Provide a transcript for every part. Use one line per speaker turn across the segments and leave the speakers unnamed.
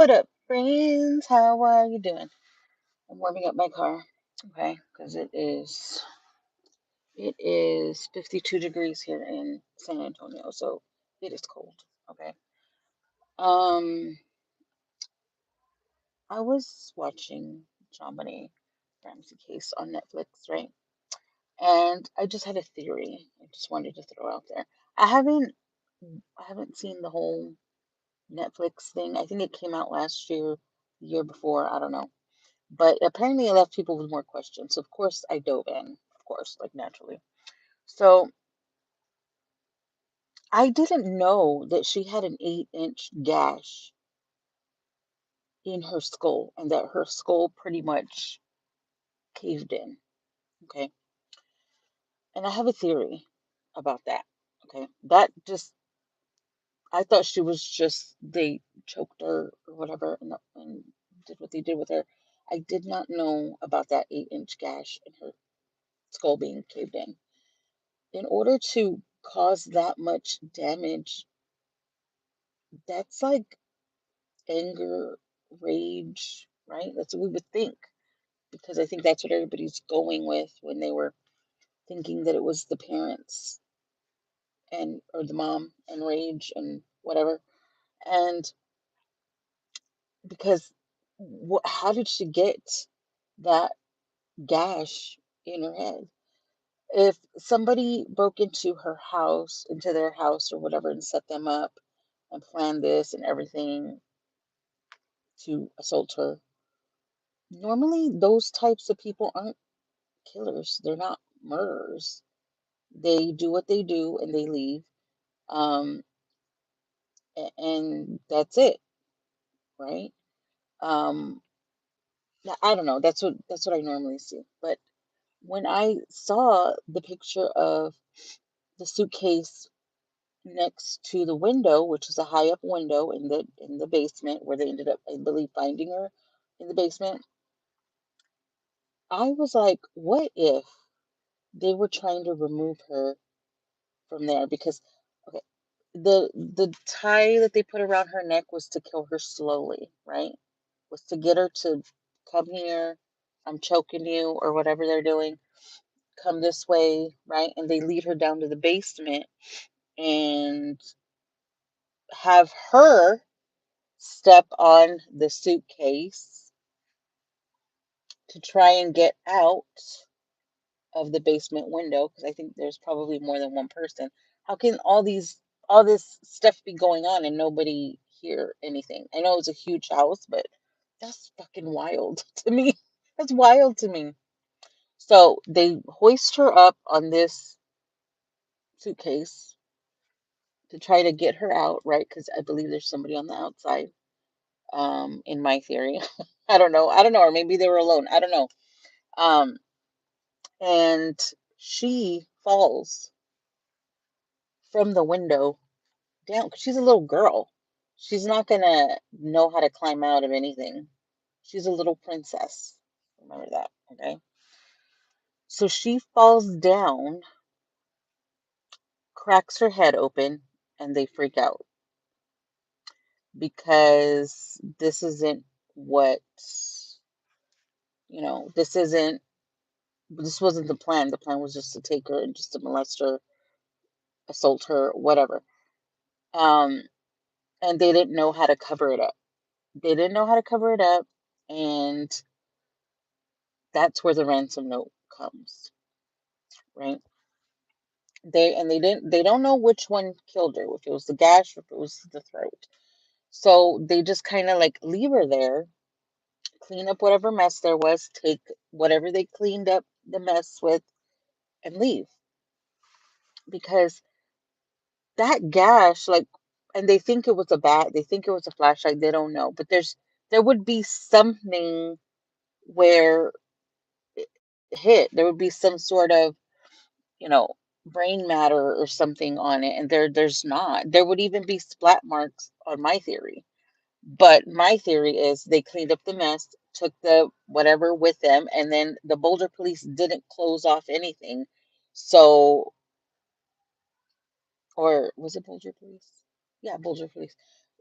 What up, friends? How are you doing? I'm warming up my car, okay, because it is 52 degrees here in San Antonio, so it is cold, okay. Um, I was watching JonBenet Ramsey case on Netflix, right? And I just had a theory. I just wanted to throw out there. I haven't I haven't seen the whole Netflix thing. I think it came out last year, the year before, I don't know. But apparently it left people with more questions. So of course I dove in, of course, like naturally. So I didn't know that she had an 8-inch gash in her skull and that her skull pretty much caved in. Okay. And I have a theory about that. Okay. That just, I thought she was just, they choked her or whatever and did what they did with her. I did not know about that 8-inch gash in her skull being caved in order to cause that much damage, that's like anger, rage, right? That's what we would think, because I think that's what everybody's going with when they were thinking that it was the parents and or the mom and rage and whatever. And because how did she get that gash in her head? If somebody broke into their house or whatever, and set them up and planned this and everything to assault her, normally those types of people aren't killers. They're not murderers. They do what they do and they leave. Um, and that's it, right? Um, I don't know. That's what I normally see. But when I saw the picture of the suitcase next to the window, which is a high up window in the basement where they ended up, I believe, finding her in the basement, I was like, what if they were trying to remove her from there? Because okay, the tie that they put around her neck was to kill her slowly, right? Was to get her to come here, I'm choking you, or whatever they're doing. Come this way, right? And they lead her down to the basement and have her step on the suitcase to try and get out of the basement window, because I think there's probably more than one person. How can all this stuff be going on and nobody hear anything? I know it's a huge house, but that's fucking wild to me. That's wild to me. So they hoist her up on this suitcase to try to get her out, right? Because I believe there's somebody on the outside. In my theory, I don't know. I don't know, or maybe they were alone. I don't know. Um, and she falls from the window down, 'cause she's a little girl. She's not gonna know how to climb out of anything. She's a little princess. Remember that, okay? So she falls down, cracks her head open, and they freak out because what, this wasn't the plan. The plan was just to take her and just to molest her, assault her, whatever. Um, and they didn't know how to cover it up. They didn't know how to cover it up, and that's where the ransom note comes, right? They don't know which one killed her, if it was the gash or if it was the throat. So they just kind of like leave her there, clean up whatever mess there was, take whatever they cleaned up the mess with, and leave. Because that gash, like, and they think it was a flashlight, they don't know. But there would be something where it hit. There would be some sort of, you know, brain matter or something on it, and there's not. There would even be splat marks on my theory. But my theory is they cleaned up the mess, took the whatever with them, and then the Boulder police didn't close off anything. So, or was it Boulder police? Yeah, Boulder police.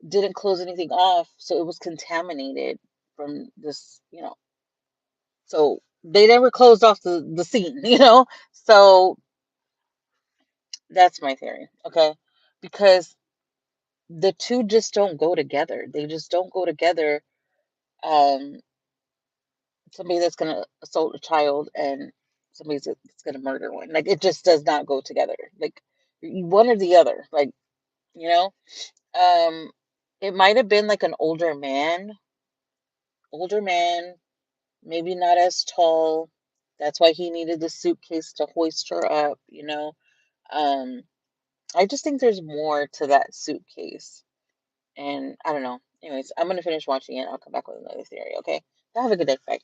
didn't close anything off, so it was contaminated from this, so they never closed off the scene, So that's my theory, okay? Because the two just don't go together. They just don't go together. Um, Somebody that's gonna assault a child and somebody that's gonna murder one. Like it just does not go together. Like one or the other. Like, you know? Um, it might have been like an older man, maybe not as tall. That's why he needed the suitcase to hoist her up. Um, I just think there's more to that suitcase. And I don't know. Anyways, I'm gonna finish watching it. I'll come back with another theory, okay? Have a good day. Bye.